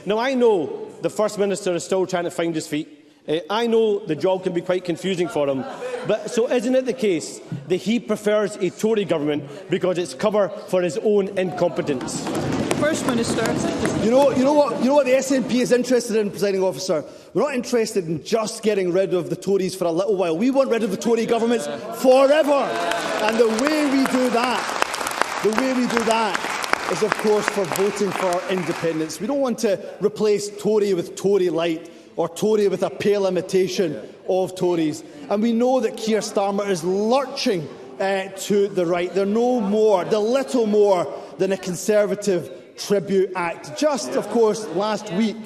Now, I know the First Minister is still trying to find his feet. I know the job can be quite confusing for him, but so isn't it the case that he prefers a Tory government because it's cover for his own incompetence? First Minister. You know what the SNP is interested in, Presiding Officer? We're not interested in just getting rid of the Tories for a little while. We want rid of the Tory governments forever. And the way we do that is, of course, for voting for independence. We don't want to replace Tory with Tory light, or Tory with a pale imitation of Tories. And we know that Keir Starmer is lurching to the right. They're little more than a Conservative tribute act. Just, of course, last week,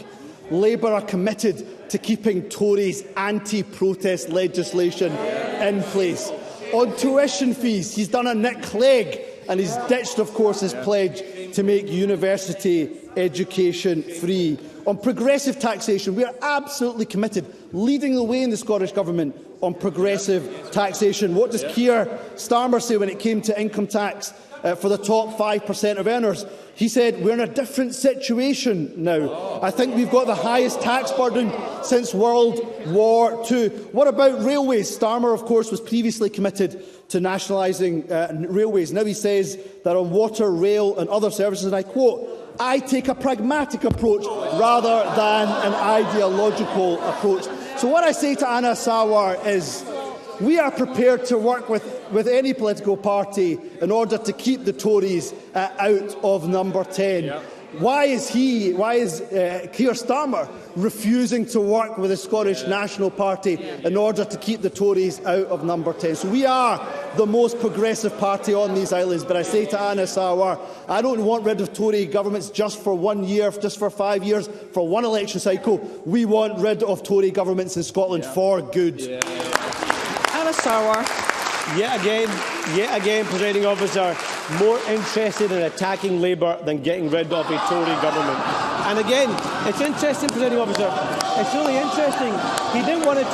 Labour are committed to keeping Tories' anti-protest legislation in place. On tuition fees, he's done a Nick Clegg, and he's ditched, of course, his pledge to make university education free. On progressive taxation, we are absolutely committed, leading the way in the Scottish Government on progressive taxation. What does Keir Starmer say when it came to income tax for the top 5% of earners? He said, we're in a different situation now. I think we've got the highest tax burden since World War II. What about railways? Starmer, of course, was previously committed to nationalising railways. Now he says that on water, rail and other services, and I quote, I take a pragmatic approach rather than an ideological approach. So what I say to Anas Sarwar is, we are prepared to work with any political party in order to keep the Tories out of number 10. Yep. Why is Keir Starmer refusing to work with the Scottish National Party in order to keep the Tories out of number 10? So we are the most progressive party on these islands, but I say to Anas Sarwar, I don't want rid of Tory governments just for 1 year, just for 5 years, for one election cycle. We want rid of Tory governments in Scotland for good. Anas Sarwar. Yet again, Presiding Officer, more interested in attacking Labour than getting rid of a Tory government. And again, it's interesting, Presiding Officer. It's really interesting. He didn't want to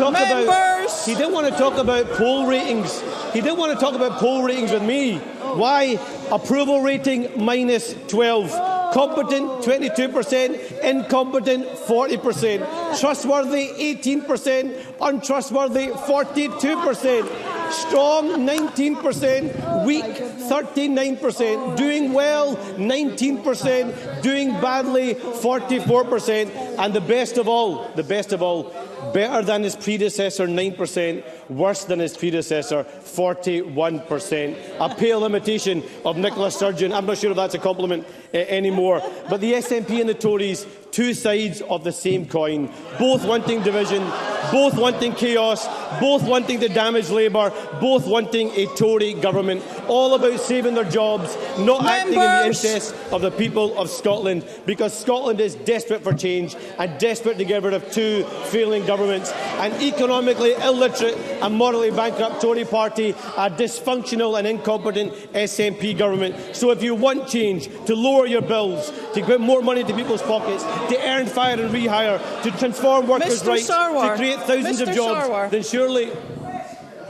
talk about poll ratings. He didn't want to talk about poll ratings with me. Why? Approval rating -12. Competent 22%, incompetent 40%, trustworthy 18%, untrustworthy 42%, strong 19%, weak 39%, doing well 19%, doing badly 44%, and the best of all, better than his predecessor 9%, worse than his predecessor 41%. A pale imitation of Nicola Sturgeon. I'm not sure if that's a compliment anymore. But the SNP and the Tories, two sides of the same coin, both wanting division, both wanting chaos, both wanting to damage Labour, both wanting a Tory government, all about saving their jobs, not acting in the interests of the people of Scotland, because Scotland is desperate for change and desperate to get rid of two failing governments, an economically illiterate and morally bankrupt Tory party, a dysfunctional and incompetent SNP government. So if you want change, to lower your bills, to put more money into people's pockets, to earn fire and rehire, to transform workers' rights, to create thousands of jobs, then surely...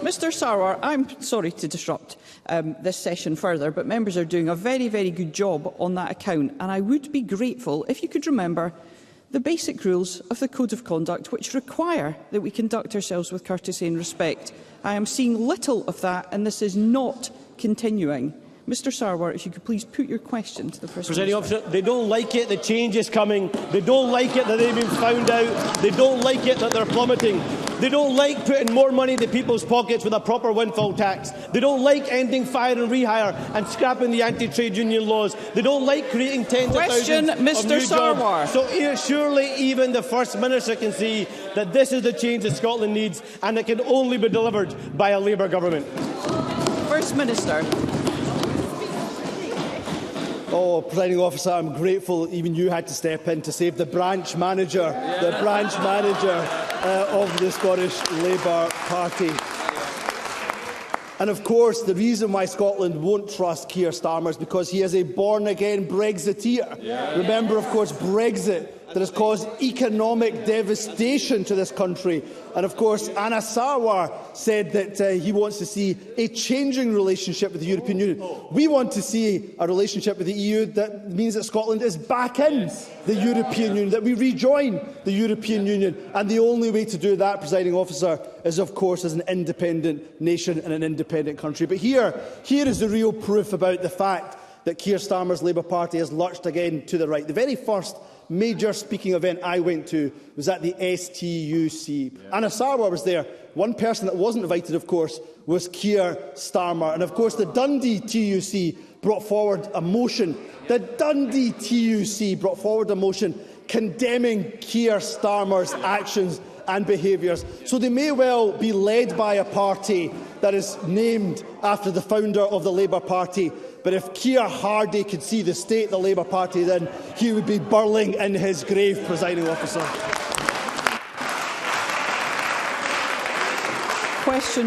Mr Sarwar, I'm sorry to disrupt this session further, but members are doing a very, very good job on that account, and I would be grateful if you could remember the basic rules of the Code of Conduct, which require that we conduct ourselves with courtesy and respect. I am seeing little of that, and this is not continuing. Mr Sarwar, if you could please put your question to the First Presiding Minister. Officer, they don't like it that change is coming. They don't like it that they've been found out. They don't like it that they're plummeting. They don't like putting more money into people's pockets with a proper windfall tax. They don't like ending fire and rehire and scrapping the anti-trade union laws. They don't like creating tens of thousands of new jobs. So surely even the First Minister can see that this is the change that Scotland needs, and it can only be delivered by a Labour government. First Minister. Oh, Presiding Officer, I'm grateful even you had to step in to save the branch manager, of the Scottish Labour Party. And of course, the reason why Scotland won't trust Keir Starmer is because he is a born-again Brexiteer. Remember, of course, Brexit that has caused economic devastation to this country. And of course, Anas Sarwar said that he wants to see a changing relationship with the European Union. We want to see a relationship with the EU that means that Scotland is back in the European Union, that we rejoin the European Union. And the only way to do that, presiding officer, is of course as an independent nation and an independent country. But here is the real proof about the fact that Keir Starmer's Labour Party has lurched again to the right. The very first major speaking event I went to was at the STUC. Anas Sarwar was there. One person that wasn't invited, of course, was Keir Starmer. And of course, the Dundee TUC brought forward a motion. The Dundee TUC brought forward a motion condemning Keir Starmer's actions and behaviours. So they may well be led by a party that is named after the founder of the Labour Party. But if Keir Hardie could see the state of the Labour Party, then he would be burling in his grave, presiding officer. Question